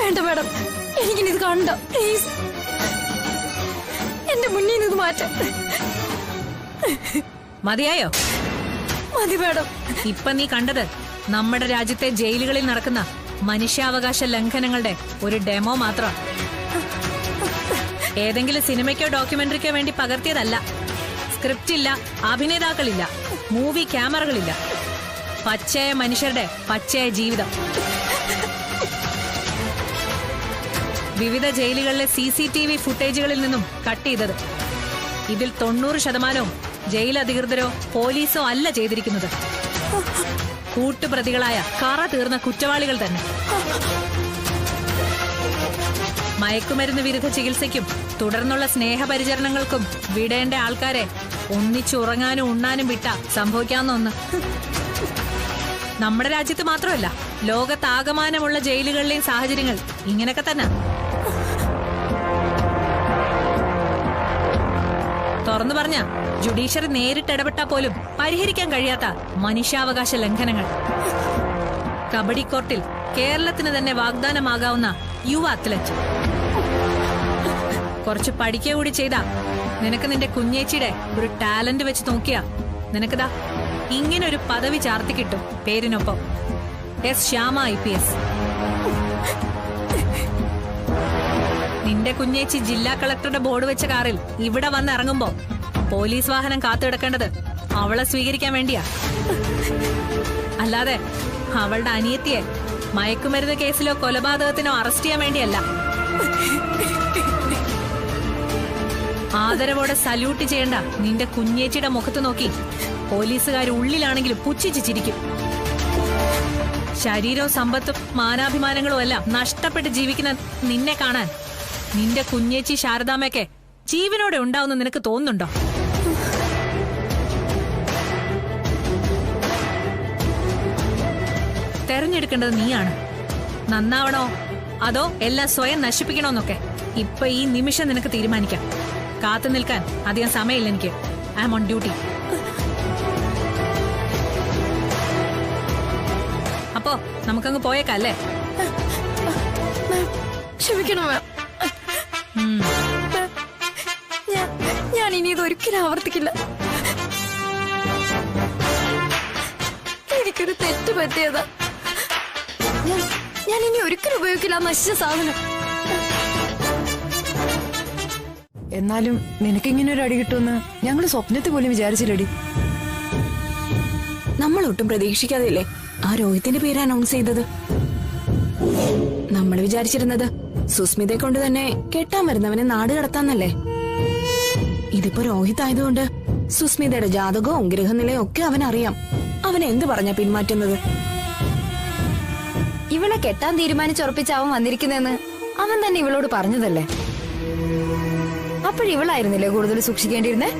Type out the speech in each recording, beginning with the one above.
വേണ്ട മാഡം, എനിക്കിനിത് കണ്ട പ്ലീസ്. എന്റെ മുന്നിൽ നിന്ന് മാറ്റാം. മതിയായോ? മതി മാഡം. ഇപ്പൊ നീ കണ്ടത് നമ്മുടെ രാജ്യത്തെ ജയിലുകളിൽ നടക്കുന്ന മനുഷ്യാവകാശ ലംഘനങ്ങളുടെ ഒരു ഡെമോ മാത്രം. ഏതെങ്കിലും സിനിമയ്ക്കോ ഡോക്യുമെന്ററിക്കോ വേണ്ടി പകർത്തിയതല്ല. സ്ക്രിപ്റ്റ് ഇല്ല, അഭിനേതാക്കളില്ല, മൂവി ക്യാമറകളില്ല. പച്ചയായ മനുഷ്യരുടെ പച്ചയായ ജീവിതം. വിവിധ ജയിലുകളിലെ CCTV ഫുട്ടേജുകളിൽ നിന്നും കട്ട് ചെയ്തത്. ഇതിൽ 90% ജയിൽ അധികൃതരോ പോലീസോ അല്ല ചെയ്തിരിക്കുന്നത്. കൂട്ടുപ്രതികളായ കറ തീർന്ന കുറ്റവാളികൾ തന്നെ. മയക്കുമരുന്ന് വിരുദ്ധ ചികിത്സയ്ക്കും തുടർന്നുള്ള സ്നേഹപരിചരണങ്ങൾക്കും വിടേണ്ട ആൾക്കാരെ ഒന്നിച്ചുറങ്ങാനും ഉണ്ണാനും വിട്ട സംഭവിക്കാവുന്ന ഒന്ന്. നമ്മുടെ രാജ്യത്ത് മാത്രമല്ല, ലോകത്താകമാനമുള്ള ജയിലുകളിലെയും സാഹചര്യങ്ങൾ ഇങ്ങനെയൊക്കെ തന്നെ. തുറന്നു പറഞ്ഞ ജുഡീഷ്യറി നേരിട്ട് ഇടപെട്ടാ പോലും പരിഹരിക്കാൻ കഴിയാത്ത മനുഷ്യാവകാശ ലംഘനങ്ങൾ. കബഡി കോർട്ടിൽ കേരളത്തിന് തന്നെ വാഗ്ദാനമാകാവുന്ന യുവ അത്ലറ്റ്. കുറച്ച് പഠിക്കുക കൂടി ചെയ്താ നിനക്ക് നിന്റെ കുഞ്ഞേച്ചിയുടെ ഒരു ടാലന്റ് വെച്ച് നോക്കിയാ നിനക്കതാ ഇങ്ങനെ ഒരു പദവി ചാർത്തി കിട്ടും പേരിനൊപ്പം. S Shyama IPS. നിന്റെ കുഞ്ഞേച്ചി ജില്ലാ കളക്ടറുടെ ബോർഡ് വെച്ച കാറിൽ ഇവിടെ വന്ന് ഇറങ്ങുമ്പോ പോലീസ് വാഹനം കാത്തുകിടക്കേണ്ടത് അവളെ സ്വീകരിക്കാൻ വേണ്ടിയാ. അല്ലാതെ അവളുടെ അനിയത്തിയെ മയക്കുമരുന്ന് കേസിലോ കൊലപാതകത്തിനോ അറസ്റ്റ് ചെയ്യാൻ വേണ്ടിയല്ല. ആദരവോടെ സല്യൂട്ട് ചെയ്യേണ്ട നിന്റെ കുഞ്ഞേച്ചിയുടെ മുഖത്ത് നോക്കി പോലീസുകാർ ഉള്ളിലാണെങ്കിലും പുച്ഛിച്ച് ചിരിക്കും. ശരീരവും സമ്പത്തും മാനാഭിമാനങ്ങളും എല്ലാം നഷ്ടപ്പെട്ട് ജീവിക്കുന്ന നിന്നെ കാണാൻ നിന്റെ കുഞ്ഞേച്ചി ശാരദാമ്മയ്ക്ക് ജീവനോടെ ഉണ്ടാവുന്ന നിനക്ക് തോന്നുന്നുണ്ടോ? തെരഞ്ഞെടുക്കേണ്ടത് നീയാണ്. നന്നാവണോ അതോ എല്ലാം സ്വയം നശിപ്പിക്കണോന്നൊക്കെ ഇപ്പൊ ഈ നിമിഷം നിനക്ക് തീരുമാനിക്കാം. കാത്തു നിൽക്കാൻ അധികം സമയമില്ല എനിക്ക്. I am on duty. അപ്പോ നമുക്കങ്ങ് പോയേക്കല്ലേ? ക്ഷമിക്കണം മാം. ഞാൻ ഇനി ഇത് ഒരിക്കലും ആവർത്തിക്കില്ല. എനിക്കൊരു തെറ്റ് പറ്റിയതാ. ഞാൻ ഇനി ഒരിക്കലും ഉപയോഗിക്കില്ല നശിച്ച സാധനം. എന്നാലും നിനക്കിങ്ങനെ ഒരു അടി കിട്ടുമെന്ന് ഞങ്ങള് സ്വപ്നത്തിൽ പോലും വിചാരിച്ചില്ലടി. നമ്മൾ ഒട്ടും പ്രതീക്ഷിക്കാതെയല്ലേ ആ രോഹിത്തിന്റെ പേര് അനൗൺസ് ചെയ്തത്. നമ്മൾ വിചാരിച്ചിരുന്നത് സുസ്മിതയെ കൊണ്ട് തന്നെ കെട്ടാൻ വരുന്നവനെ നാട് കടത്താന്നല്ലേ. ഇതിപ്പോ രോഹിത് ആയതുകൊണ്ട് സുസ്മിതയുടെ ജാതകവും ഗൃഹനിലയും ഒക്കെ അവനറിയാം. അവൻ എന്ത് പറഞ്ഞാ പിന്മാറ്റുന്നത്? ഇവളെ കെട്ടാൻ തീരുമാനിച്ചുറപ്പിച്ച് അവൻ വന്നിരിക്കുന്നെന്ന് അവൻ തന്നെ ഇവളോട് പറഞ്ഞതല്ലേ. അപ്പോഴിവളായിരുന്നില്ലേ കൂടുതൽ സൂക്ഷിക്കേണ്ടിയിരുന്നേ?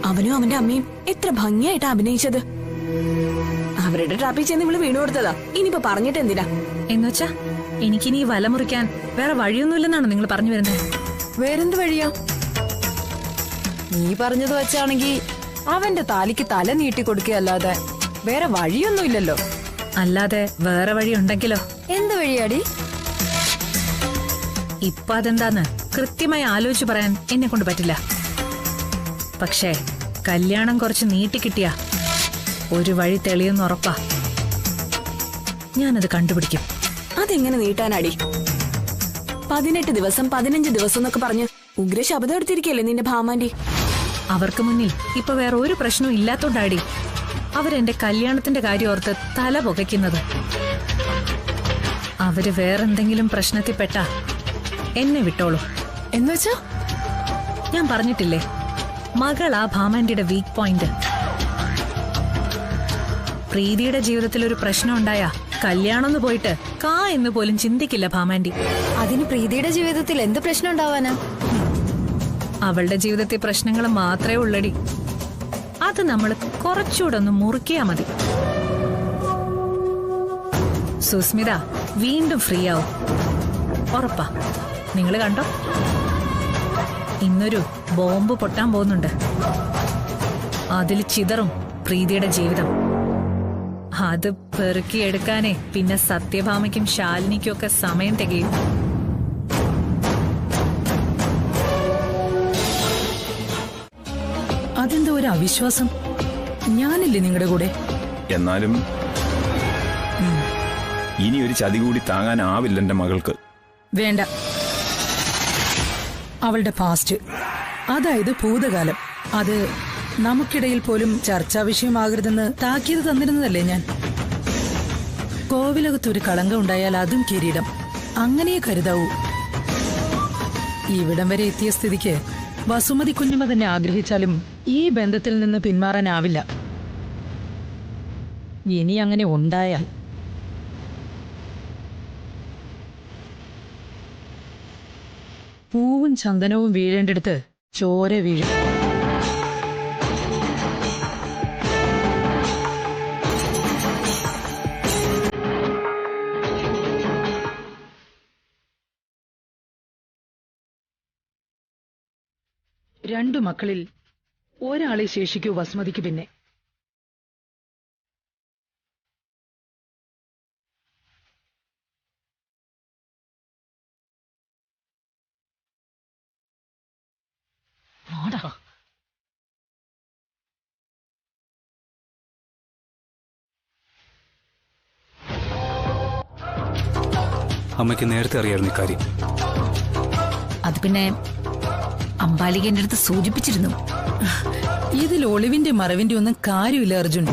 അവനും അവന്റെ അമ്മയും എത്ര ഭംഗിയായിട്ടാ അഭിനയിച്ചത്. അവരുടെ ട്രാപ്പിൽ ചെന്ന് ഇവള് വീണു കൊടുത്തതാ. ഇനിയിപ്പോ പറഞ്ഞിട്ട് എന്തിനാ? എന്നുവെച്ചാ എനിക്കിനി വല മുറിക്കാൻ വേറെ വഴിയൊന്നുമില്ലെന്നാണ് നിങ്ങൾ പറഞ്ഞു വരുന്നത്? വേറെന്ത് വഴിയാ? നീ പറഞ്ഞത് വെച്ചാണെങ്കി അവന്റെ താലിക്ക് തല നീട്ടി കൊടുക്കുകയല്ലാതെ വേറെ വഴിയൊന്നുമില്ലല്ലോ. അല്ലാതെ വേറെ വഴി ഉണ്ടെങ്കിലോ? എന്ത് വഴിയാടി? ഇപ്പൊ അതെന്താന്ന് കൃത്യമായി ആലോചിച്ചു പറയാൻ എന്നെ കൊണ്ട് പറ്റില്ല. പക്ഷേ കല്യാണം കുറച്ച് നീട്ടിക്കിട്ടിയ ഒരു വഴി തെളിയുന്ന ഉറപ്പാ. ഞാനത് കണ്ടുപിടിക്കും. അതെങ്ങനെ നീട്ടാനാടി? 18 ദിവസം 15 ദിവസം എന്നൊക്കെ പറഞ്ഞ് ഉഗ്ര ശബ്ദം എടുത്തിരിക്കല്ലേ നിന്റെ ഭാമാന്റി. അവർക്ക് മുന്നിൽ ഇപ്പൊ വേറെ ഒരു പ്രശ്നവും ഇല്ലാത്തോണ്ടാടി അവരെന്റെ കല്യാണത്തിന്റെ കാര്യം ഓർത്ത് തല പുകയ്ക്കുന്നത്. അവര് വേറെന്തെങ്കിലും പ്രശ്നത്തിൽ പെട്ടാ എന്നെ വിട്ടോളൂ. എന്നുവെച്ചാ ഞാൻ പറഞ്ഞിട്ടില്ലേ, മകളാ ഭാമാന്റിയുടെ വീക്ക് പോയിന്റ്. പ്രീതിയുടെ ജീവിതത്തിൽ ഒരു പ്രശ്നം ഉണ്ടായാ കല്യാണം എന്ന് പോയിട്ട് കാ എന്ന് പോലും ചിന്തിക്കില്ല ഭാമാന്റി. അതിന് പ്രീതിയുടെ ജീവിതത്തിൽ എന്ത് പ്രശ്നം ഉണ്ടാവാനാ? അവളുടെ ജീവിതത്തിൽ പ്രശ്നങ്ങൾ മാത്രമേ ഉള്ളടി. അത് നമ്മൾ കുറച്ചുകൂടെ ഒന്ന് മുറുക്കിയാ മതി. സുസ്മിത വീണ്ടും ഫ്രീ ആവും, ഉറപ്പാ. നിങ്ങൾ കണ്ടോ, ഇന്നൊരു ബോംബ് പൊട്ടാൻ പോകുന്നുണ്ട്. അതിൽ ചിതറും പ്രീതിയുടെ ജീവിതം. അത് പെറുക്കിയെടുക്കാനേ പിന്നെ സത്യഭാമയ്ക്കും ശാലിനിക്കും ഒക്കെ സമയം തികയും. അതെന്താ ഒരു അവിശ്വാസം? ഞാനില്ലേ നിങ്ങളുടെ കൂടെ? എന്നാലും ഇനി ഒരു ചതി കൂടി താങ്ങാനാവില്ല എന്റെ മകൾക്ക്. വേണ്ട. അവളുടെ പാസ്റ്റ്, അതായത് ഭൂതകാലം, അത് നമുക്കിടയിൽ പോലും ചർച്ചാ വിഷയമാകരുതെന്ന് താക്കീത് തന്നിരുന്നതല്ലേ ഞാൻ? കോവിലകത്തൊരു കളങ്കം ഉണ്ടായാൽ അതും കിരീടം, അങ്ങനെ കരുതാവൂ. ഇവിടം വരെ എത്തിയ സ്ഥിതിക്ക് വസുമതി കുഞ്ഞുമ തന്നെ ആഗ്രഹിച്ചാലും ഈ ബന്ധത്തിൽ നിന്ന് പിന്മാറാനാവില്ല. ഇനി അങ്ങനെ ഉണ്ടായാൽ പൂവും ചന്ദനവും വീഴേണ്ടടുത്ത് ചോര വീഴും. രണ്ടു മക്കളിൽ ഒരാളെ ശേഷിക്കൂ വസുമതിക്ക്. പിന്നെ അമ്മയ്ക്ക് നേരത്തെ അറിയായിരുന്നു ഇക്കാര്യം. അത് പിന്നെ അംബാലിക എന്റെ അടുത്ത് സൂചിപ്പിച്ചിരുന്നു. ഇതിൽ ഒളിവിന്റെ മറവിന്റെ ഒന്നും കാര്യമില്ല അർജുൻ.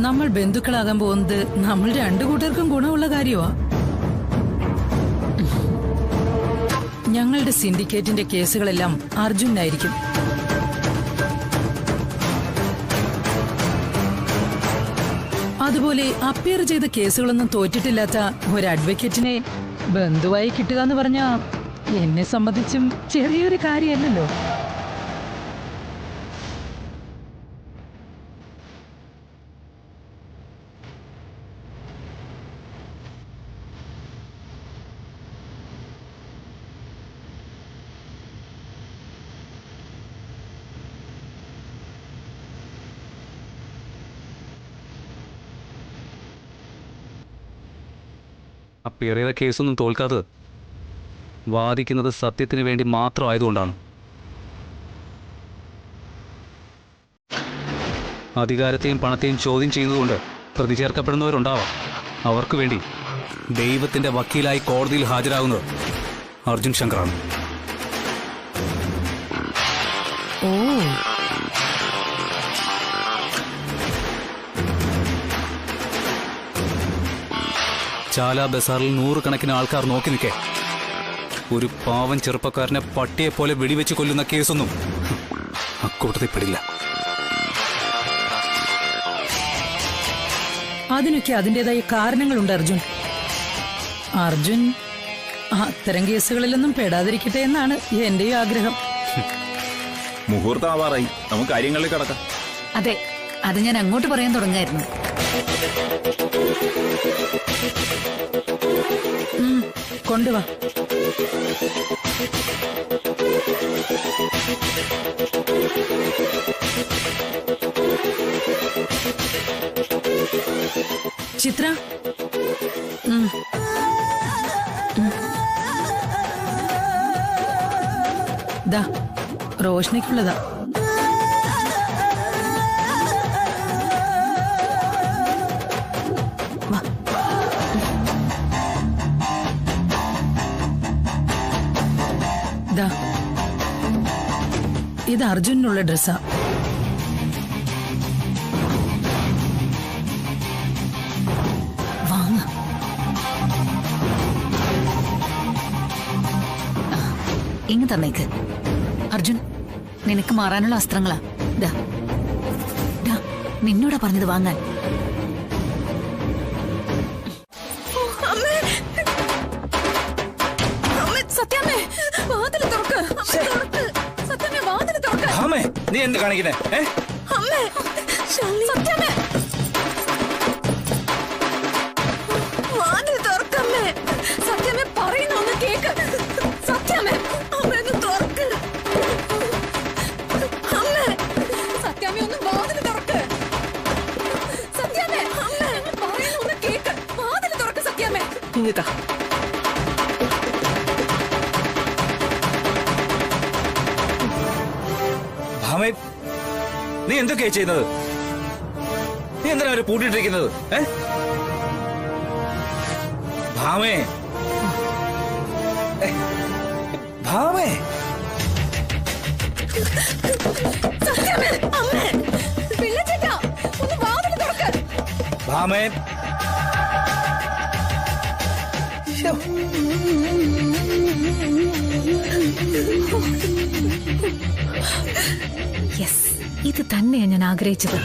നമ്മൾ ബന്ധുക്കളാകാൻ പോകുന്നത് നമ്മൾ രണ്ടു കൂട്ടർക്കും ഗുണമുള്ള കാര്യമാ. ഞങ്ങളുടെ സിൻഡിക്കേറ്റിന്റെ കേസുകളെല്ലാം അർജുനായിരിക്കും. അതുപോലെ അപ്പിയർ ചെയ്ത കേസുകളൊന്നും തോറ്റിട്ടില്ലാത്ത ഒരു അഡ്വക്കേറ്റിനെ ബന്ധുവായി കിട്ടുക എന്ന് പറഞ്ഞാ എന്നെ സംബന്ധിച്ചും ചെറിയൊരു കാര്യമല്ലല്ലോ. അപ്പിയർ ചെയ്ത കേസൊന്നും തോൽക്കാത്തത് വാദിക്കുന്നത് സത്യത്തിന് വേണ്ടി മാത്രമായതുകൊണ്ടാണ്. അധികാരത്തെയും പണത്തെയും ചോദ്യം ചെയ്യുന്നതുകൊണ്ട് പ്രതി ചേർക്കപ്പെടുന്നവരുണ്ടാവാം. അവർക്ക് വേണ്ടി ദൈവത്തിന്റെ വക്കീലായി കോടതിയിൽ ഹാജരാകുന്നത് അർജുൻ ശങ്കറാണ്. ഓ, ചാല ബസാറിൽ നൂറുകണക്കിന് ആൾക്കാർ നോക്കി നിൽക്കേ ഒരു പാവൻ ചെറുപ്പക്കാരനെ പട്ടിയെ പോലെ വെടിവെച്ച് കൊല്ലുന്ന കേസൊന്നും അക്കൂട്ടത്തിൽ പെടില്ല. അതിനൊക്കെ അതിൻ്റെതായ കാരണങ്ങളുണ്ട് അർജുൻ. അർജുൻ അത്തരം കേസുകളിലൊന്നും പെടാതിരിക്കട്ടെ എന്നാണ് എന്റെയും ആഗ്രഹം. മുഹൂർത്തം ആവാറായി, നമുക്ക് കാര്യങ്ങളിൽ കിടക്കാം. അതെ, അത് ഞാൻ അങ്ങോട്ട് പറയാൻ തുടങ്ങായിരുന്നു. കൊണ്ടുവാ. ചിത്ര, ദാ റോഷ്നിക്കുള്ളതാ. ദാ ഇത് അർജുനുള്ള ഡ്രസ്സാ. വാങ്ങ. ഇങ്ങ് തന്നേക്ക് അർജുൻ, നിനക്ക് മാറാനുള്ള അസ്ത്രങ്ങളാ. ദാ ദാ നിന്നോടാ പറഞ്ഞത് വാങ്ങാൻ. നീ എന്ത് കാണിക്കുന്നേ? ഇങ്ങതാ. ഭാമേ, നീ എന്തൊക്കെയാ ചെയ്യുന്നത്? നീ എന്തിനാ അവരെ പൂട്ടിയിട്ടിരിക്കുന്നത്? ഭാമേ, ഭാമേ, ഭാമേ. യെസ്, ഇത് തന്നെയാ ഞാൻ ആഗ്രഹിച്ചത്.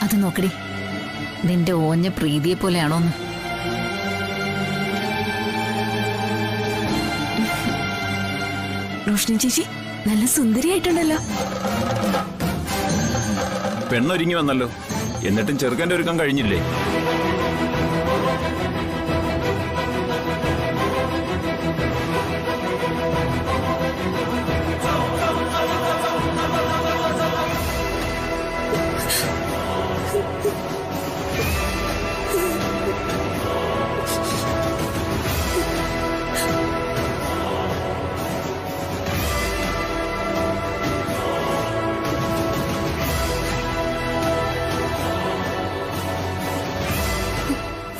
അത് നോക്കടി, നിന്റെ ഓഞ്ഞ പ്രീതിയെ പോലെയാണോന്ന്. റോഷ്നി ചേച്ചി നല്ല സുന്ദരിയായിട്ടുണ്ടല്ലോ. പെണ്ണൊരുങ്ങി വന്നല്ലോ, എന്നിട്ടും ചെറുക്കന്റെ ഒരുക്കം കഴിഞ്ഞില്ലേ?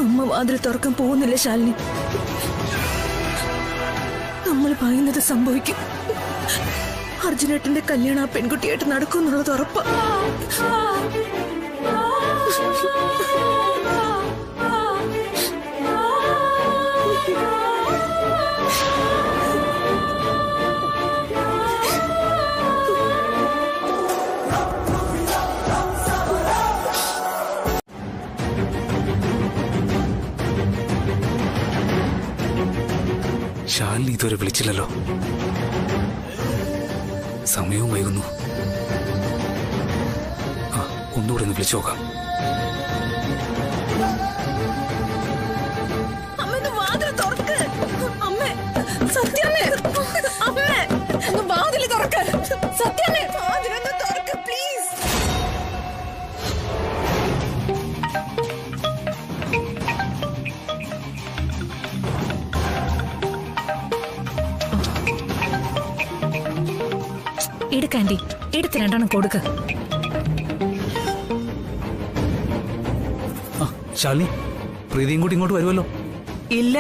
അമ്മ വാതിൽ തുറക്കാൻ പോകുന്നില്ല ശാലിനി. നമ്മൾ പറയുന്നത് സംഭവിക്കും. അർജുനേട്ടന്റെ കല്യാണം ആ പെൺകുട്ടിയായിട്ട് നടക്കും എന്നുള്ളത് ഉറപ്പാ. ശാലിനി ഇതുവരെ വിളിച്ചില്ലല്ലോ. സമയവും വൈകുന്നു. ഒന്നുകൂടെ ഒന്ന് വിളിച്ചു നോക്കാം. എടുക്കാൻഡി, എടുത്ത് രണ്ടെണ്ണം കൊടുക്ക. ശാലിനി, പ്രീതിയും കൂടി ഇങ്ങോട്ട് വരുമല്ലോ. ഇല്ല,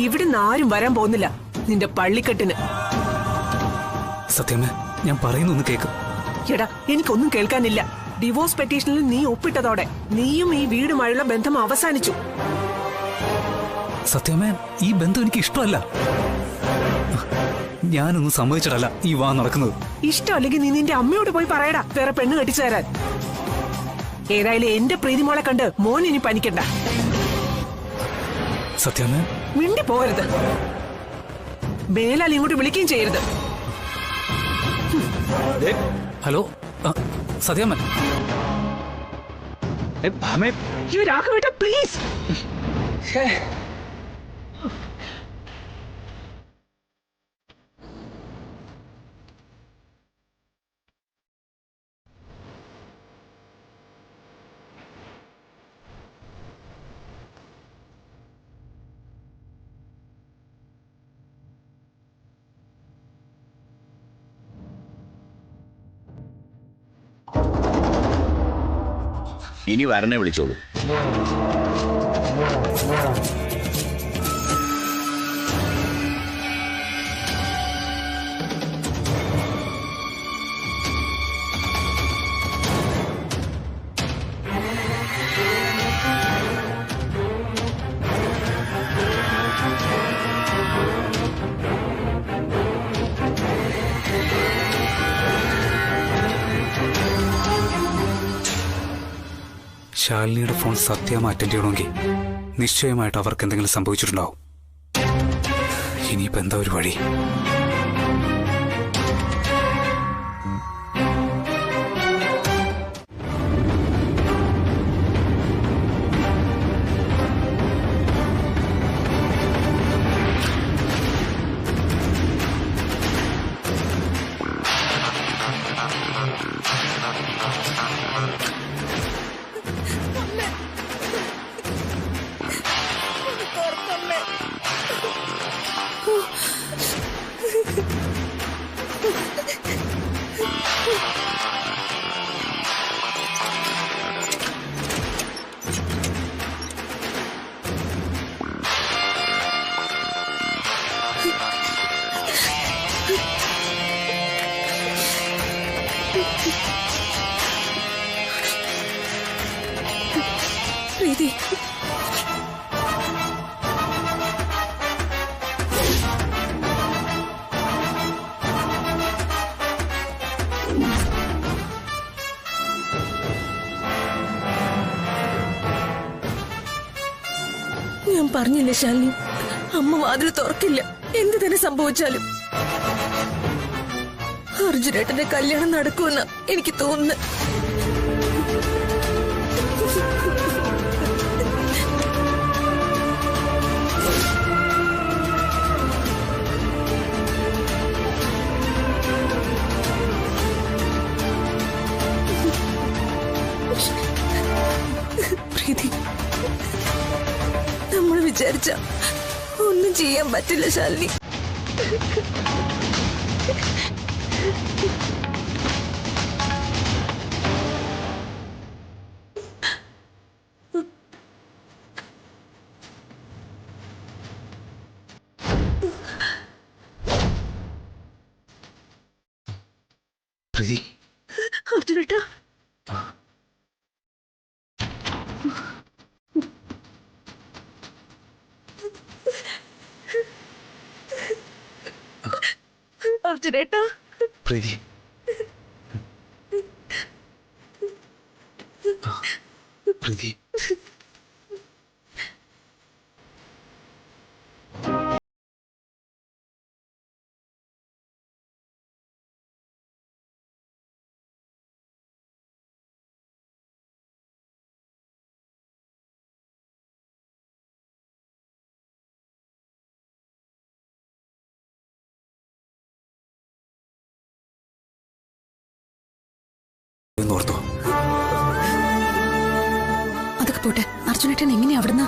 ഇവിടുന്ന് ആരും വരാൻ പോകുന്നില്ല നിന്റെ പള്ളിക്കെട്ടിന്. സത്യമേ, ഞാൻ പറയുന്നൊന്ന് കേക്ക്. എടാ, എനിക്കൊന്നും കേൾക്കാനില്ല. ഡിവോഴ്സ് പെറ്റീഷനിൽ നീ ഒപ്പിട്ടതോടെ നീയും ഈ വീടുമായുള്ള ബന്ധം അവസാനിച്ചു. സത്യമേ, ഈ ബന്ധം എനിക്ക് ഇഷ്ടമല്ല. ഞാനൊന്നും സമ്മതിച്ചിട്ടല്ല ഈ വാ നടക്കുന്നത്. ഇഷ്ടമല്ലെങ്കിൽ നീ നിന്റെ അമ്മയോട് പോയി പറയടാ വേറെ പെണ്ണ് കെട്ടിച്ചു തരാൻ. ഏതായാലും എന്റെ പ്രീതിമോളെ കണ്ട് മോൻ ഇനി പനിക്കണ്ട. സത്യമേ, മിണ്ടി പോകരുത്. മേലാൽ ഇങ്ങോട്ട് വിളിക്കുകയും ചെയ്യരുത്. ഹലോ, സത്യാമ്മൻ. രാഘവേട്ട, പ്ലീസ്. ഇനി വരനെ വിളിച്ചോളൂ. ശാലിനിയുടെ ഫോൺ സത്യം അറ്റൻഡ് ചെയ്യണമെങ്കിൽ നിശ്ചയമായിട്ട് അവർക്ക് എന്തെങ്കിലും സംഭവിച്ചിട്ടുണ്ടാവും. ഇനിയിപ്പോ എന്താ ഒരു വഴി? പ്രീതി, ഞാൻ പറഞ്ഞില്ലേ ശാലിനി, അമ്മ വാതിൽ തുറക്കില്ല എന്ത് തന്നെ സംഭവിച്ചാലും. അർജുനേട്ടന്റെ കല്യാണം നടക്കുമെന്ന് എനിക്ക് തോന്നുന്നു. പ്രീതി, നമ്മൾ വിചാരിച്ച ഒന്നും ചെയ്യാൻ പറ്റില്ല ശാലിനി. പ്രീതി, അർജുനേട്ടാ, അർജുനേട്ടാ, പ്രീതി, പ്രീതി. ഓർത്തോ, അതൊക്കെ പോട്ടെ. അർജുനേട്ടൻ എങ്ങനെയാ അവിടുന്ന്?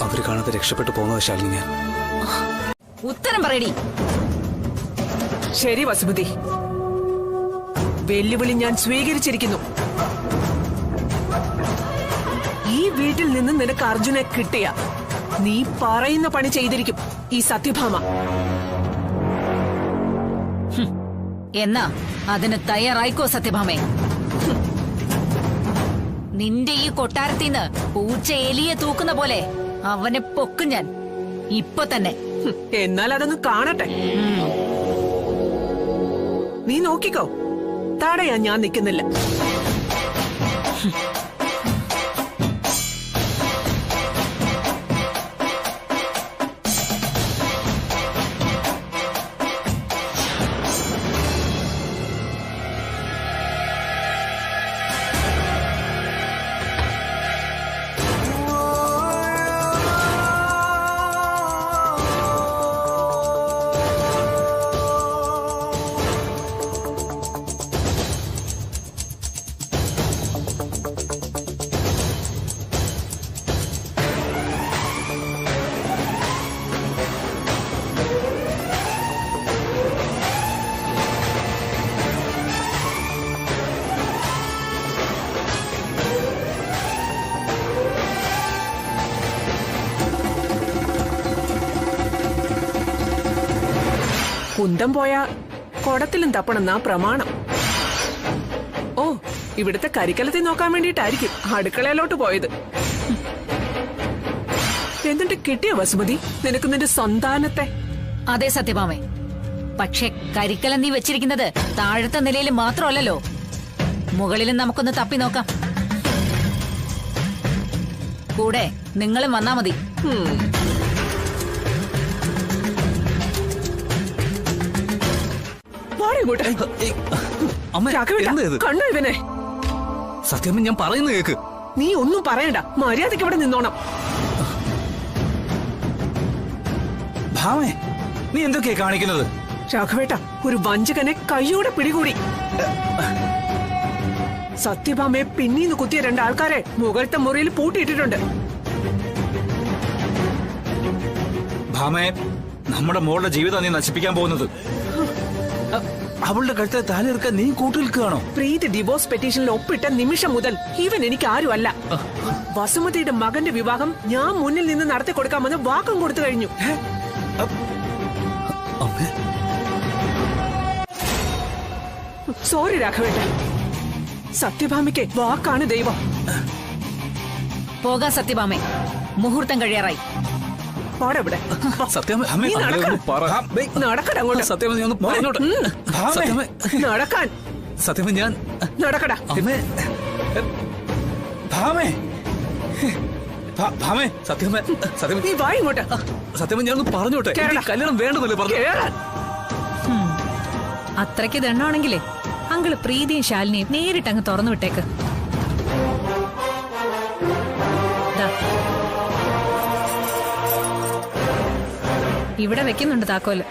അവര് കാണാതെ രക്ഷപ്പെട്ടു പോകുന്നതാ ശാലിനി. ഞാൻ ഉത്തരം പറയടി. ശരി വസുമതി, വെല്ലുവിളി ഞാൻ സ്വീകരിച്ചിരിക്കുന്നു. ഈ വീട്ടിൽ നിന്ന് നിനക്ക് അർജുനെ കിട്ടിയ നീ പറയുന്ന പണി ചെയ്തിരിക്കും ഈ സത്യഭാമ. എന്നാ അതിന് തയ്യാറായിക്കോ സത്യഭാമേ. നിന്റെ ഈ കൊട്ടാരത്തിന്ന് പൂച്ച എലിയെ തൂക്കുന്ന പോലെ അവനെ പൊക്കും ഞാൻ ഇപ്പൊ തന്നെ. എന്നാൽ അതൊന്ന് കാണട്ടെ. നീ നോക്കിക്കോ, തടയാൻ ഞാൻ നിൽക്കുന്നില്ല. കുന്തം പോയ കുടത്തിലും തപ്പണമെന്നാ പ്രമാണം. ഓ, ഇവിടുത്തെ കരിക്കലത്തിൽ നോക്കാൻ വേണ്ടിയിട്ടായിരിക്കും അടുക്കളയിലോട്ട് പോയത്. എന്നിട്ട് കിട്ടിയോ വസുമതി നിനക്ക് നിന്റെ സന്താനത്തെ? അതെ സത്യഭാമേ, പക്ഷെ കരിക്കലം നീ വെച്ചിരിക്കുന്നത് താഴത്തെ നിലയിൽ മാത്രമല്ലല്ലോ, മുകളിലും നമുക്കൊന്ന് തപ്പി നോക്കാം. കൂടെ നിങ്ങളും വന്നാ മതി. കണ്ടോ ഇവനെ? സത്യം ഞാൻ പറയുന്നത് കേക്ക്. നീ ഒന്നും പറയണ്ട, മര്യാദയ്ക്ക് ഇവിടെ നിന്നോണം. ഭാമേ, നീ എന്തൊക്കെയാ കാണിക്കുന്നത്? രാഘവേട്ട, ഒരു വഞ്ചകനെ കൈയോടെ പിടികൂടി. സത്യഭാമയെ പിന്നീന്ന് കുത്തിയ 2 ആൾക്കാരെ മുകളിലത്തെ മുറിയിൽ പൂട്ടിയിട്ടിട്ടുണ്ട്. ഭാമേ, നമ്മുടെ മോളുടെ ജീവിതം നീ നശിപ്പിക്കാൻ പോകുന്നത്. അവളുടെ കഴുത്തെ താലിറക്കാൻ നീ കൂട്ടുനിൽക്കുകയാണോ? പ്രീതി ഡിവോഴ്സ് പെറ്റീഷനിൽ ഒപ്പിട്ട നിമിഷം മുതൽ ഇവൻ എനിക്ക് ആരുമല്ല. വസുമതിയുടെ മകന്റെ വിവാഹം ഞാൻ മുന്നിൽ നിന്ന് നടത്തി കൊടുക്കാമെന്ന് വാക്കും കൊടുത്തു കഴിഞ്ഞു. സോറി രാഘവേട്ട, സത്യഭാമയ്ക്ക് വാക്കാണ് ദൈവം. പോകാ സത്യഭാമേ, മുഹൂർത്തം കഴിയാറായി. നടക്കാൻ സത്യമേ ഞാൻ നടക്കടാ. ഭാമേ, ഭാമേ, സത്യമേ, സത്യമേ, നീ വാ ഇങ്ങോട്ട്. സത്യമേ, ഞാൻ ഒന്ന് പറഞ്ഞോട്ടെ. കല്യാണം വേണ്ടതല്ലേ പറഞ്ഞു. അത്രയ്ക്ക് ദണ്ണാണെങ്കിലേ അങ്കിള് പ്രീതിയും ശാലിനിയും നേരിട്ട് അങ്ങ് തുറന്നു വിട്ടേക്ക്. ഇവിടെ വെക്കുന്നുണ്ട് താക്കോല്.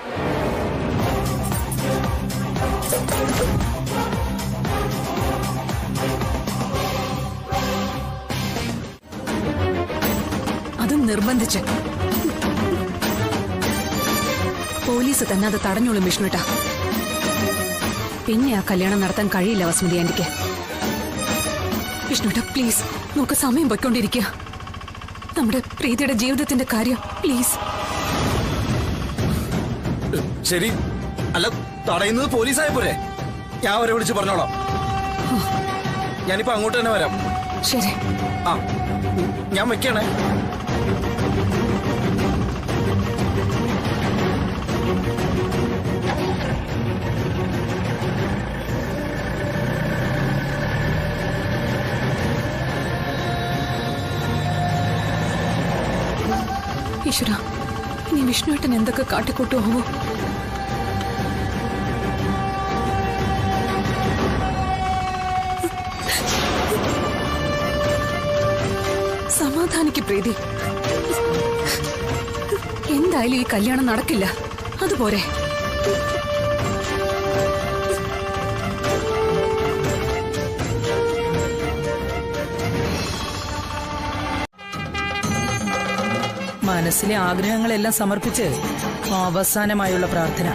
അതും നിർബന്ധിച്ച്. പോലീസ് തന്നെ അത് തടഞ്ഞോളും വിഷ്ണുട്ടാ. പിന്നെ ആ കല്യാണം നടത്താൻ കഴിയില്ല വസുമതി ആന്റിക്ക്. വിഷ്ണുട്ടാ പ്ലീസ്, നമുക്ക് സമയം പോയിക്കൊണ്ടിരിക്കുക. നമ്മുടെ പ്രീതിയുടെ ജീവിതത്തിന്റെ കാര്യം പ്ലീസ്. ശരി, അല്ല തടയുന്നത് പോലീസായ പോരെ? ഞാൻ അവരെ വിളിച്ച് പറഞ്ഞോളാം. ഞാനിപ്പോ അങ്ങോട്ട് തന്നെ വരാം. ശരി. ആ, ഞാൻ വെക്കണേ. ഈശ്വര, ഇനി വിഷ്ണുവേട്ടൻ എന്തൊക്കെ കാട്ടിക്കൂട്ടുമോ? സമാധാനിക്ക് പ്രീതി. എന്തായാലും ഈ കല്യാണം നടക്കില്ല. അതുപോരെ. മനസ്സിലെ ആഗ്രഹങ്ങളെല്ലാം സമർപ്പിച്ച് അവസാനമായുള്ള പ്രാർത്ഥന.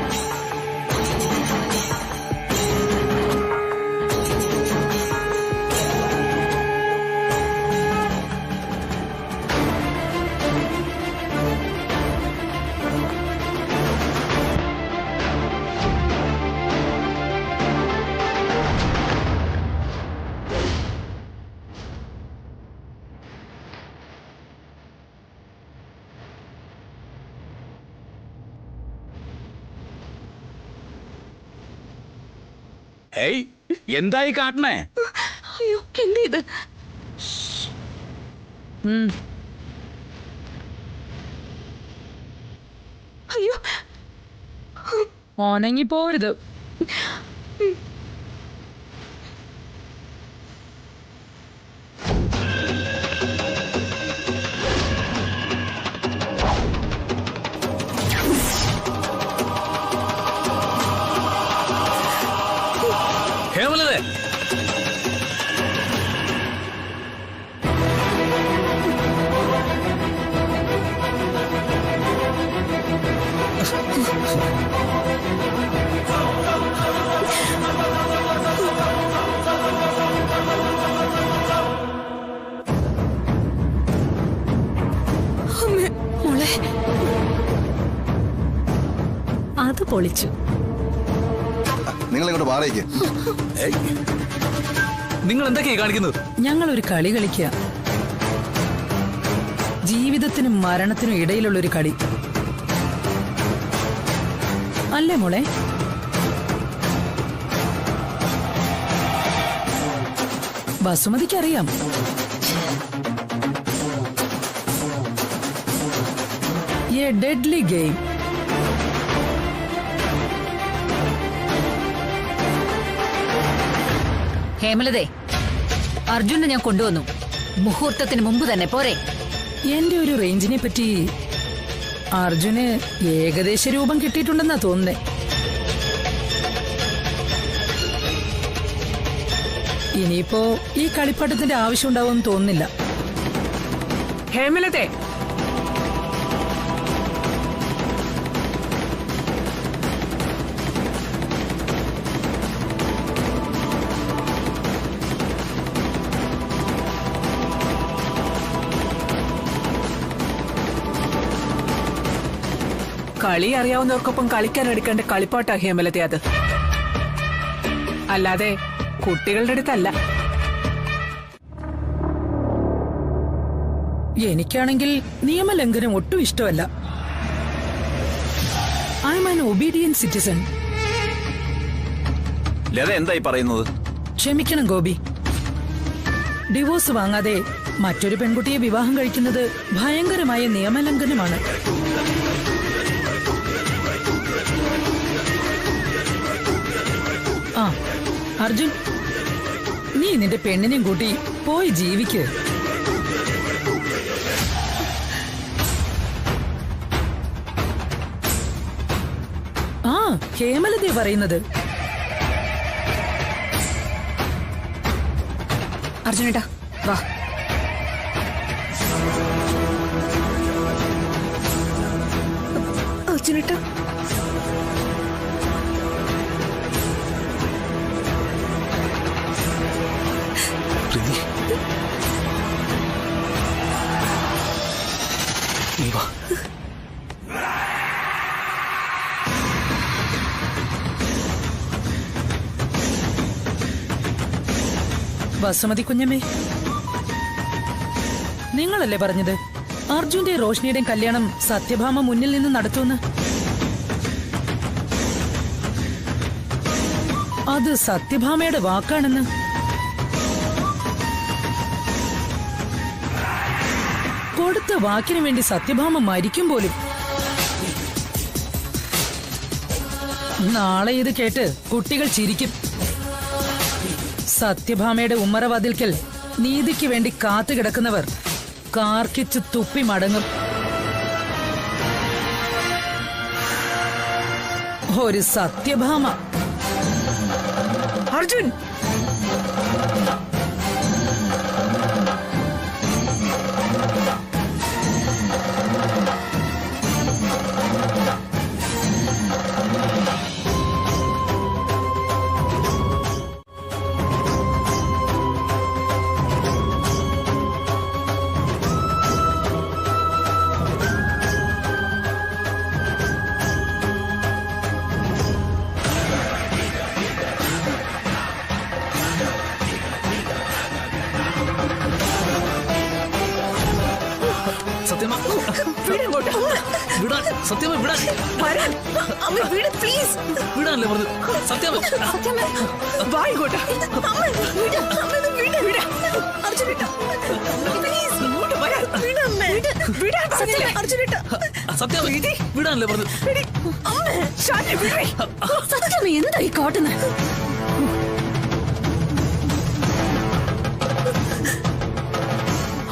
ഏയ്, എന്തായി കാട്ടണേ? അയ്യോ, എന്താ ഇത്? അയ്യോ, ഓനങ്ങി പോരുത്. ഹേമലതേ, മോളെ, അത് പൊളിച്ചു. നിങ്ങൾ ഇങ്ങോട്ട് മാറിയേക്ക്. നിങ്ങൾ എന്തൊക്കെയാ കാണിക്കുന്നത്? ഞങ്ങളൊരു കളി കളിക്കുക. ജീവിതത്തിനും മരണത്തിനും ഇടയിലുള്ളൊരു കളി അല്ലേ മോളെ? വസുമതിക്കറിയാം. A deadly game. ഹേമലതേ, അർജുനെ ഞാൻ കൊണ്ടുവന്നു. മുഹൂർത്തത്തിന് മുമ്പ് തന്നെ പോരെ? എന്റെ ഒരു റേഞ്ചിനെ പറ്റി അർജുന് ഏകദേശ രൂപം കിട്ടിയിട്ടുണ്ടെന്നാ തോന്നുന്നേ. ഇനിയിപ്പോ ഈ കളിപ്പാട്ടത്തിന്റെ ആവശ്യം ഉണ്ടാവുമെന്ന് തോന്നുന്നില്ല. ഹേമലതേ, കളി അറിയാവുന്നവർക്കൊപ്പം കളിക്കാൻ എടുക്കേണ്ട കളിപ്പാട്ടാ ഹേമലതേ അത്. അല്ലാതെ കുട്ടികളുടെ അടുത്തല്ല. എനിക്കാണെങ്കിൽ നിയമലംഘനം ഒട്ടും ഇഷ്ടമല്ല. I am an obedient citizen. Latha എന്തായി പറയുന്നത്? ക്ഷമിക്കണം ഗോപി. ഡിവോഴ്സ് വാങ്ങാതെ മറ്റൊരു പെൺകുട്ടിയെ വിവാഹം കഴിക്കുന്നത് ഭയങ്കരമായ നിയമലംഘനമാണ്. ആ അർജുൻ, നീ നിന്റെ പെണ്ണിനെയും കൂട്ടി പോയി ജീവിക്ക്. ആ ഹേമലതേ പറയുന്നത്. അർജുനേട്ടാ വാ. അർജുനേട്ടാ, നീ വാ. വസുമതി കുഞ്ഞമ്മേ, നിങ്ങളല്ലേ പറഞ്ഞത് അർജുന്റെ റോഷ്നിയുടെയും കല്യാണം സത്യഭാമ മുന്നിൽ നിന്ന് നടത്തുമെന്ന്? അത് സത്യഭാമയുടെ വാക്കാണെന്ന്. കൊടുത്ത വാക്കിനു വേണ്ടി സത്യഭാമ മരിക്കും പോലും. നാളെ ഇത് കേട്ട് കുട്ടികൾ ചിരിക്കും. സത്യഭാമയുടെ ഉമ്മറവാതിൽക്കൽ നീതിക്ക് വേണ്ടി കാത്തുകിടക്കുന്നവർ കാർക്കിച്ചു തുപ്പി മടങ്ങും. ഒരു സത്യഭാമ. അർജുൻ, വിടാനല്ലേ പറഞ്ഞു? സത്യം വായിക്കോട്ടെ. സത്യം വിടാനല്ലേ പറഞ്ഞു? എന്തായി കാട്ടുന്നത്?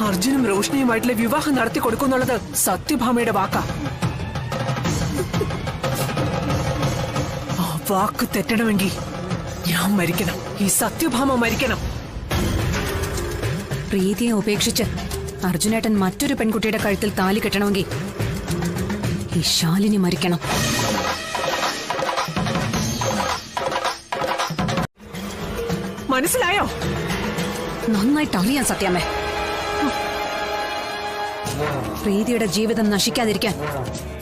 അർജുനും റോഷ്നിയുമായിട്ടുള്ള വിവാഹം നടത്തി കൊടുക്കുന്നുള്ളത് സത്യഭാമയുടെ വാക്കാ. ആ വാക്ക് തെറ്റണമെങ്കിൽ ഞാൻ മരിക്കണം. ഈ സത്യഭാമ മരിക്കണം. പ്രീതിയെ ഉപേക്ഷിച്ച് അർജുനേട്ടൻ മറ്റൊരു പെൺകുട്ടിയുടെ കഴുത്തിൽ താലി കെട്ടണമെങ്കിൽ ഈ ശാലിനി മരിക്കണം. മനസ്സിലായോ? നന്നായിട്ട് അറിയാൻ സത്യാമ്മേ. പ്രീതിയുടെ ജീവിതം നശിക്കാതിരിക്കാൻ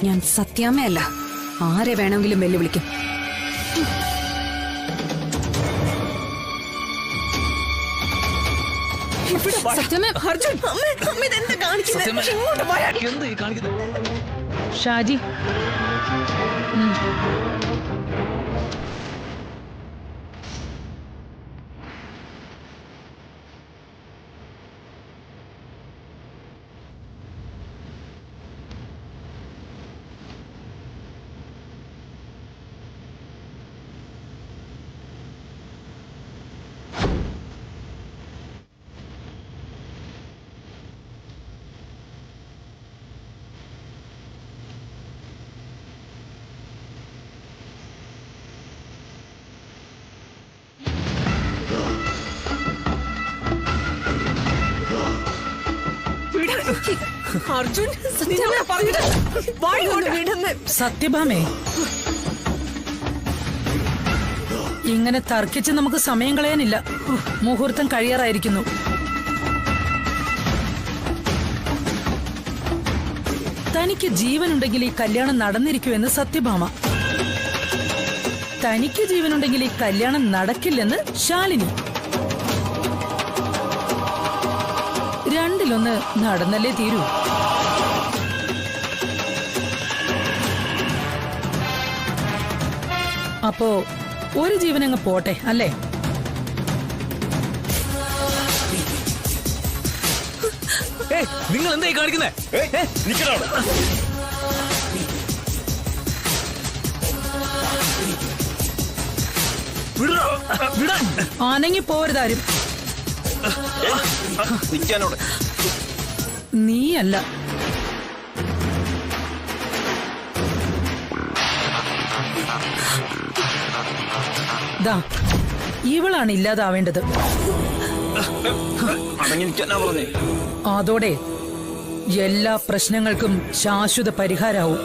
ഞാൻ സത്യാമ്മയല്ല, ആരെ വേണമെങ്കിലും വെല്ലുവിളിക്കും. ഷാജി, അർജുൻ നിന്നോട് പറഞ്ഞിട്ട് വായി കൊണ്ട് വിടുന്നേ. സത്യഭാമേ, ഇങ്ങനെ തർക്കിച്ച് നമുക്ക് സമയം കളയാനില്ല. മുഹൂർത്തം കഴിയാറായിരിക്കുന്നു. തനിക്ക് ജീവനുണ്ടെങ്കിൽ ഈ കല്യാണം നടന്നിരിക്കുമെന്ന് സത്യഭാമ. തനിക്ക് ജീവനുണ്ടെങ്കിൽ ഈ കല്യാണം നടക്കില്ലെന്ന് ശാലിനി. രണ്ടിലൊന്ന് നടന്നല്ലേ തീരൂ. അപ്പോ ഒരു ജീവനങ്ങ് പോട്ടെ അല്ലേ? നിങ്ങൾ എന്തായി കാണിക്കുന്നേ? ആനങ്ങി പോരുതാരും. നീയല്ല, ദാ ഇവളാണ് ഇല്ലാതാവേണ്ടത്. അതോടെ എല്ലാ പ്രശ്നങ്ങൾക്കും ശാശ്വത പരിഹാരാവും.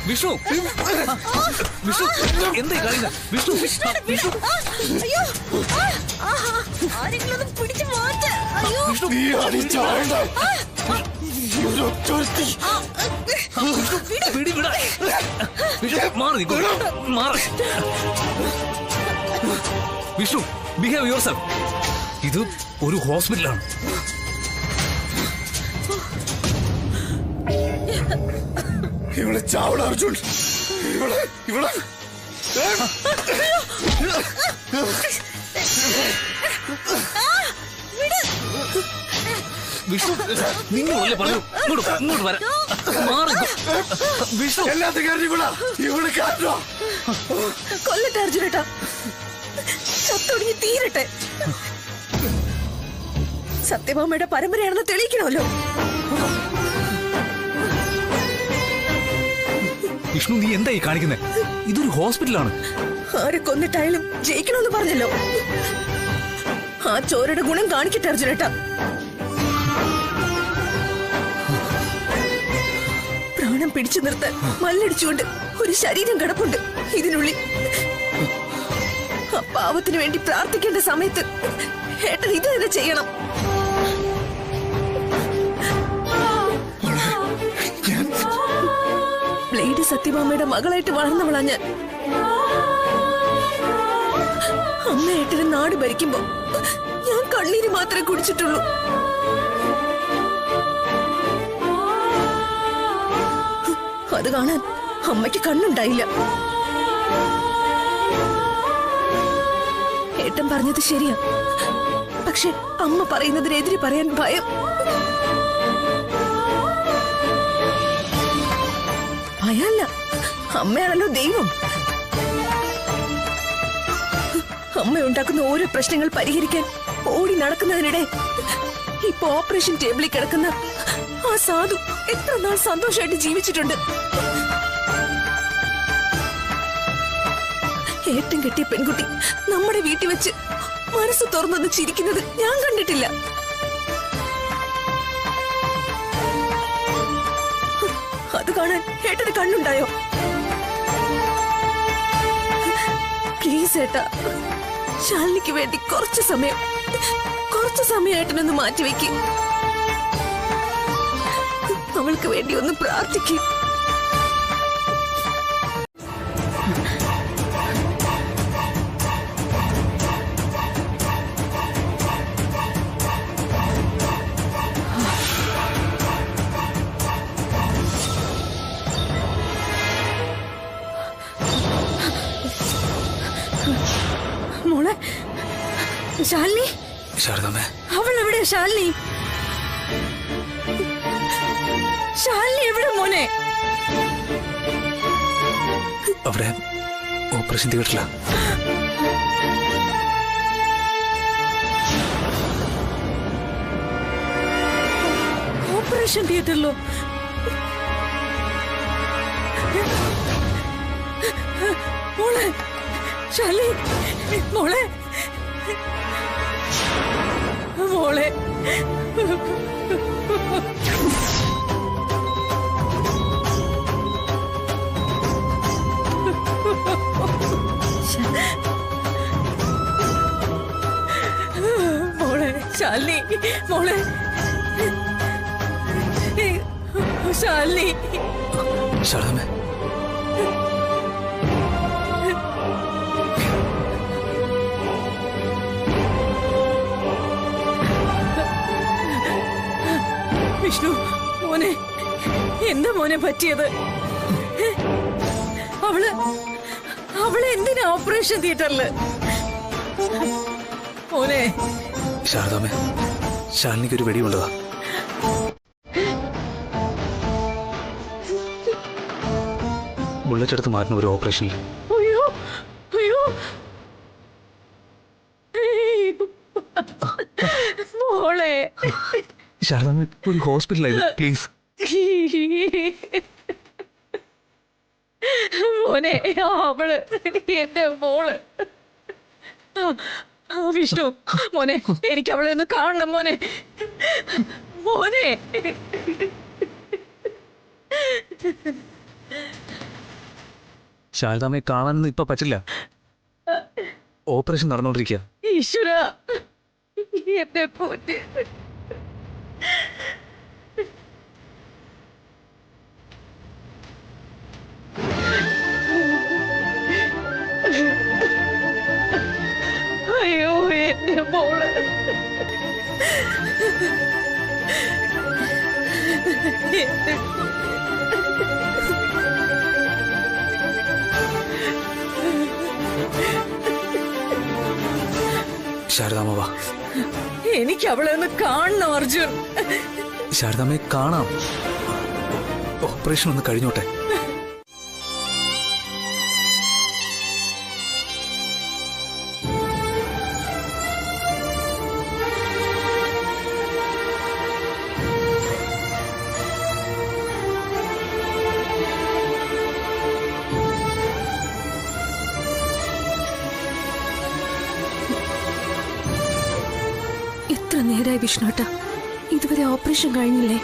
വിഷ്ണു, വിഷ്ണു എന്തായി കാണിക്കുന്നത്? Vishnu, Vishnu, Vishnu, behave yourself. ഇത് ഒരു ഹോസ്പിറ്റലാണ്. ഇവിടെ ചാവട അർജുൻ, ഇവിടെ ഇവിടെ വിഷ്ണു, നിങ്ങൾ പറഞ്ഞു ഇങ്ങോട്ട് വരാം. വിഷ്ണു, എല്ലാത്ത കാര്യം ഇവിടെ കാറ്റോ കൊല്ലട്ടെ അർജുനേട്ടാ, ചത്തൊടുങ്ങി തീരട്ടെ. സത്യഭാമയുടെ പരമ്പരയാണെന്ന് തെളിയിക്കണമല്ലോ. വിഷ്ണു, നീ എന്തായി കാണിക്കുന്നത്? ഇതൊരു ഹോസ്പിറ്റലാണ്. ആരെ കൊന്നിട്ടായാലും ജയിക്കണമെന്ന് പറഞ്ഞല്ലോ. ആ ചോരയുടെ ഗുണം കാണിക്കട്ടെ അർജുനേട്ടാ. പ്രാണം പിടിച്ചു നിർത്താൻ മല്ലടിച്ചുകൊണ്ട് ഒരു ശരീരം കിടപ്പുണ്ട് ഇതിനുള്ളിൽ. ആ പാവത്തിന് വേണ്ടി പ്രാർത്ഥിക്കേണ്ട സമയത്ത് ഏട്ടൻ ഇത് തന്നെ ചെയ്യണം. ബ്ലേഡ് സത്യഭാമയുടെ മകളായിട്ട് വളർന്നവളാ ഞാൻ. അമ്മ ഏട്ടന് നാട് ഭരിക്കുമ്പോ ഞാൻ കണ്ണീര് മാത്രമേ കുടിച്ചിട്ടുള്ളൂ. അത് കാണാൻ അമ്മയ്ക്ക് കണ്ണുണ്ടായില്ല. ഏട്ടൻ പറഞ്ഞത് ശരിയാ, പക്ഷെ അമ്മ പറയുന്നതിനെതിരെ പറയാൻ ഭയം. ഭയല്ല, അമ്മയാണല്ലോ ദൈവം. അമ്മ ഉണ്ടാക്കുന്ന ഓരോ പ്രശ്നങ്ങൾ പരിഹരിക്കാൻ ഓടി നടക്കുന്നതിനിടെ ഇപ്പൊ ഓപ്പറേഷൻ ടേബിളിൽ കിടക്കുന്ന ആ സാധു എത്ര നാൾ സന്തോഷമായിട്ട് ജീവിച്ചിട്ടുണ്ട്. ഏട്ടൻ കെട്ടിയ പെൺകുട്ടി നമ്മുടെ വീട്ടിൽ വെച്ച് മനസ്സ് തുറന്നൊന്ന് ചിരിക്കുന്നത് ഞാൻ കണ്ടിട്ടില്ല. അത് കാണാൻ ഏട്ടന് കണ്ണുണ്ടായോ? പ്ലീസ് ഏട്ടാ, ശാലിനിക്ക് വേണ്ടി കുറച്ചു സമയം ഏട്ടനൊന്ന് മാറ്റിവെക്കും. അവൾക്ക് വേണ്ടി ഒന്ന് പ്രാർത്ഥിക്കും. ശാലിനി ശാരദാമ്മേ, അവൾ എവിടെ? ശാലിനി ശാലിനി എവിടെ മോനെ? അവിടെ ഓപ്പറേഷൻ തിയേറ്ററില്ല. ഓപ്പറേഷൻ തിയേറ്ററിലോ? മോളെ ശാലിനി, മോളെ മോളെ മോളെ ശാലിനി, മോളെ ശാലിനി. ശാരദാമ്മേ, വിഷ്ണു മോനെ, എന്താ മോനെ പറ്റിയത്? അവള് എന്തിനാ ഓപ്പറേഷൻ തിയേറ്ററില്? മോനെ ശാരദാമ്മേ, ശാലിനിക്ക് ഒരു വെടി കൊണ്ടതാ. ബുള്ളറ്റ് എടുത്ത് മാറ്റുന്ന ഒരു ഓപ്പറേഷനിൽ. അയ്യോ അയ്യോ മോളെ ശാരദാമ്മ, ഒരു ഹോസ്പിറ്റലായിരുന്നു, പ്ലീസ്. മോനെ അവള് എന്റെ മോള്. വിഷ്ണു മോനെ, എനിക്ക് അവളെ ഒന്ന് കാണണം മോനെ. മോനെ ശാരദാമ്മയെ കാണാനൊന്നും ഇപ്പൊ പറ്റില്ല. ഓപ്പറേഷൻ നടന്നുകൊണ്ടിരിക്കുക. ഈശ്വര എന്റെ പൊന്നെ. അയ്യോ എന്റെ മോള്. ശാരദാമ്മ വാ. എനിക്ക് അവളെ ഒന്ന് കാണണം അർജുൻ. ശാരദാമ്മയെ കാണാം. ഓപ്പറേഷൻ ഒന്ന് കഴിഞ്ഞോട്ടെ. എത്ര നേരായി വിഷ്ണുട്ടാ, ഇതുവരെ ഓപ്പറേഷൻ കഴിഞ്ഞില്ലേ?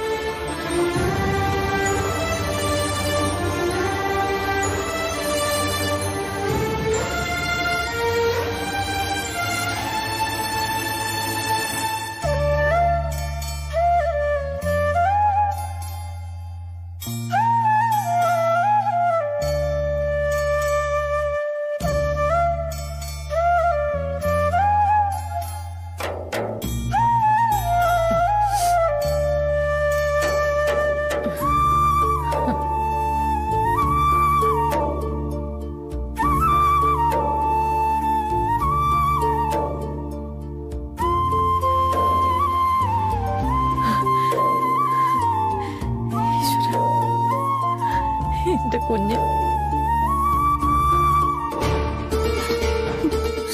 എന്റെ കുഞ്ഞ്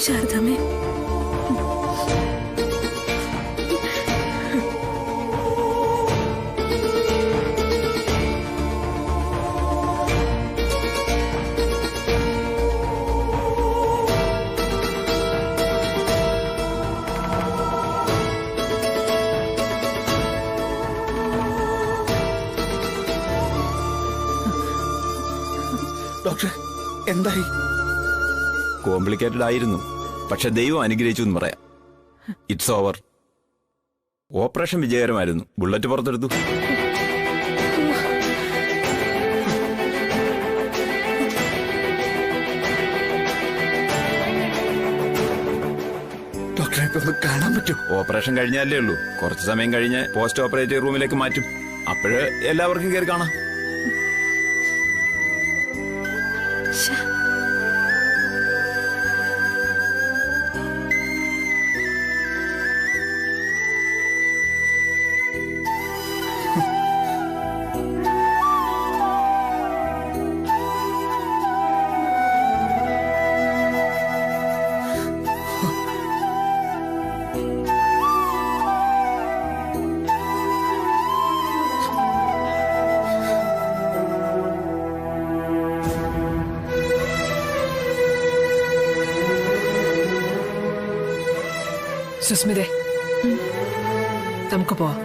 ശാരദാമ്മേ, ഡോക്ടർ എന്തായി? കോംപ്ലിക്കേറ്റഡ് ആയിരുന്നു, പക്ഷെ ദൈവം അനുഗ്രഹിച്ചു എന്ന് പറയാം. It's over. ഓപ്പറേഷൻ വിജയകരമായിരുന്നു. ബുള്ളറ്റ് പുറത്തെടുത്തു. ഡോക്ടറെ ഇപ്പൊ ഒന്ന് കാണാൻ പറ്റും? ഓപ്പറേഷൻ കഴിഞ്ഞാലേ ഉള്ളൂ. കുറച്ച് സമയം കഴിഞ്ഞ് പോസ്റ്റ് ഓപ്പറേറ്റീവ് റൂമിലേക്ക് മാറ്റും. അപ്പോഴ് എല്ലാവർക്കും കയറി കാണാം. സുസ്മിതേ, നമുക്ക് പോവാം.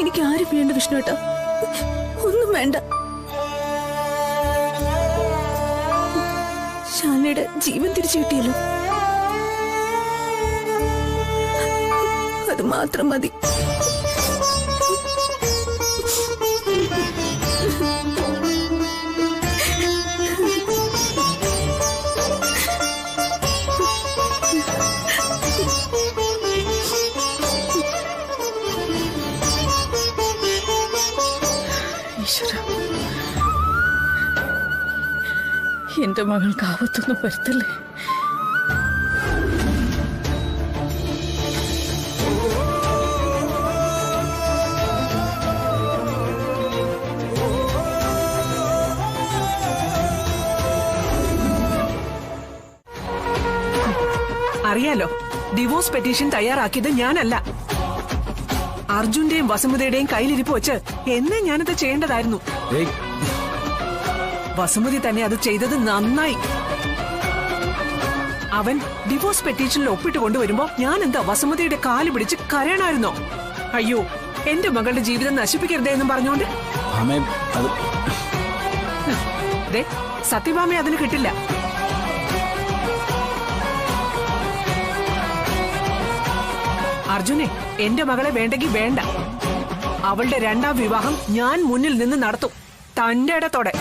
എനിക്ക് ആരും വേണ്ട വിഷ്ണുവേട്ടാ, ഒന്നും വേണ്ട. ശാലിനിയുടെ ജീവൻ തിരിച്ചു കിട്ടിയല്ലോ, അത് മാത്രം മതി. എന്റെ മകൾക്ക് ആപത്തൊന്നും വരുത്തല്ലേ. അറിയാലോ, ഡിവോഴ്സ് പെറ്റീഷൻ തയ്യാറാക്കിയത് ഞാനല്ല. അർജുന്റെയും വസുമതിയുടെയും കയ്യിലിരിപ്പ് വെച്ച് എന്നെ ഞാനത് ചെയ്യേണ്ടതായിരുന്നു. വസുമതി തന്നെ അത് ചെയ്തത് നന്നായി. അവൻ ഡിവോഴ്സ് പെറ്റീഷനിൽ ഒപ്പിട്ട് കൊണ്ടുവരുമ്പോ ഞാൻ എന്താ വസുമതിയുടെ കാല് പിടിച്ച് കരയണായിരുന്നോ? അയ്യോ, എന്റെ മകളുടെ ജീവിതം നശിപ്പിക്കരുതേ എന്നും പറഞ്ഞോണ്ട്. സത്യഭാമയെ അതിന് കിട്ടില്ല. അർജുനെ, എന്റെ മകളെ വേണ്ടെങ്കിൽ വേണ്ട. അവളുടെ രണ്ടാം വിവാഹം ഞാൻ മുന്നിൽ നിന്ന് നടത്തും, തന്റെ ഇടത്തോടെ.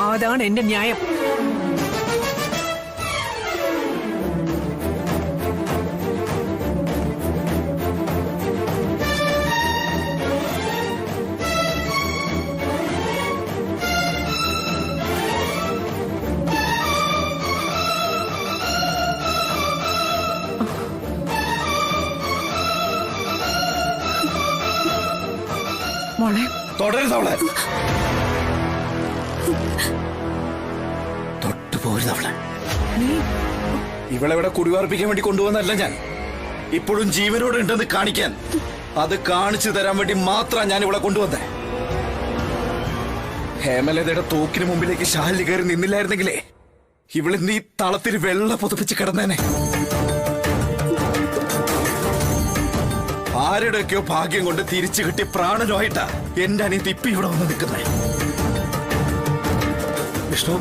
അതാണ് എന്റെ ന്യായം. മോളെ, തുടരുന്നവളെ, തൊട്ടുപോരുന്നവളെ. ഇവളെവിടെ കുടിവാർപ്പിക്കാൻ വേണ്ടി കൊണ്ടുവന്നല്ല ഞാൻ. ഇപ്പോഴും ജീവനോട് ഉണ്ടെന്ന് കാണിക്കാൻ, അത് കാണിച്ചു തരാൻ വേണ്ടി മാത്രമാണ് ഞാൻ ഇവിടെ കൊണ്ടുവന്നേ. ഹേമലതയുടെ തോക്കിന് മുമ്പിലേക്ക് ശാലിനി കയറി നിന്നില്ലായിരുന്നെങ്കിലേ ഇവള് നീ തളത്തിൽ വെള്ള പുതപ്പിച്ച് കിടന്നേനെ. ആരുടെയൊക്കെയോ ഭാഗ്യം കൊണ്ട് തിരിച്ചു കിട്ടി പ്രാണനുമായിട്ടാ എന്റെ അനിയത്തി ഇപ്പൊ ഇവിടെ വന്ന് നിൽക്കുന്നേ. വിഷ്ണു,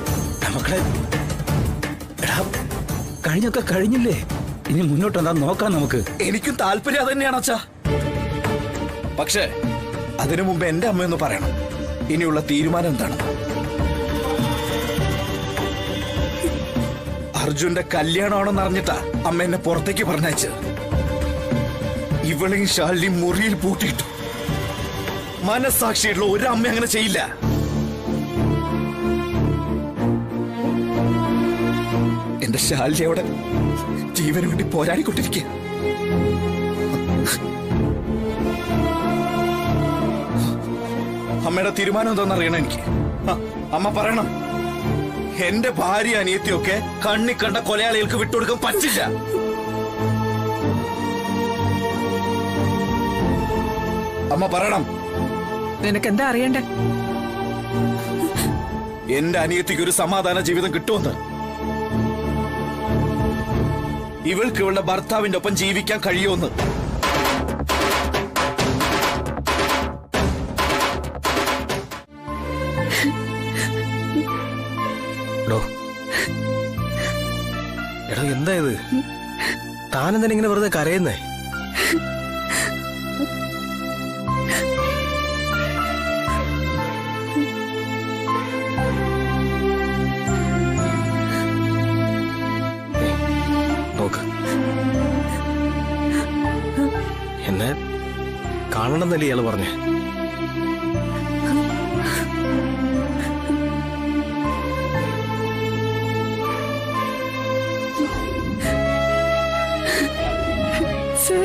മക്കളെ, എടാ, കഴിഞ്ഞൊക്കെ കഴിഞ്ഞില്ലേ, ഇനി മുന്നോട്ട് എന്താ നോക്കാം നമുക്ക്. എനിക്കും താല്പര്യം അത് തന്നെയാണ് അച്ഛാ. പക്ഷേ അതിനു മുമ്പ് എന്റെ അമ്മയൊന്ന് പറയണം, ഇനിയുള്ള തീരുമാനം എന്താണ്. അർജുന്റെ കല്യാണമാണെന്ന് അറിഞ്ഞിട്ടാ അമ്മ എന്നെ പുറത്തേക്ക് പറഞ്ഞയച്ച്. ഇവളെയും ശാലിനി മുറിയിൽ പൂട്ടിയിട്ടു. മനസ്സാക്ഷിയുള്ള ഒരു അമ്മ അങ്ങനെ ചെയ്യില്ല. എന്റെ ശാലിനി അവിടെ ജീവന് വേണ്ടി പോരാടിക്കൊണ്ടിരിക്കുക. അമ്മയുടെ തീരുമാനം എന്താണെന്ന് അറിയണം എനിക്ക്. അമ്മ പറയണം, എന്റെ ഭാര്യ അനിയത്തിയൊക്കെ കണ്ണി കണ്ട കൊലയാളികൾക്ക് വിട്ടുകൊടുക്കാൻ പറ്റില്ല. അമ്മ പറയണം. നിനക്കെന്താ അറിയണ്ടേ? എന്റെ അനിയത്തിക്ക് ഒരു സമാധാന ജീവിതം കിട്ടുമെന്ന്, ഇവൾക്ക് ഇവളുടെ ഭർത്താവിന്റെ ഒപ്പം ജീവിക്കാൻ കഴിയുമെന്ന്. എടാ, എന്താ ഇത്? താനെന്താ ഇങ്ങനെ വെറുതെ കരയുന്നേ? എന്നെ കാണണമെന്നല്ലേ ഇയാള് പറഞ്ഞേ? സർ,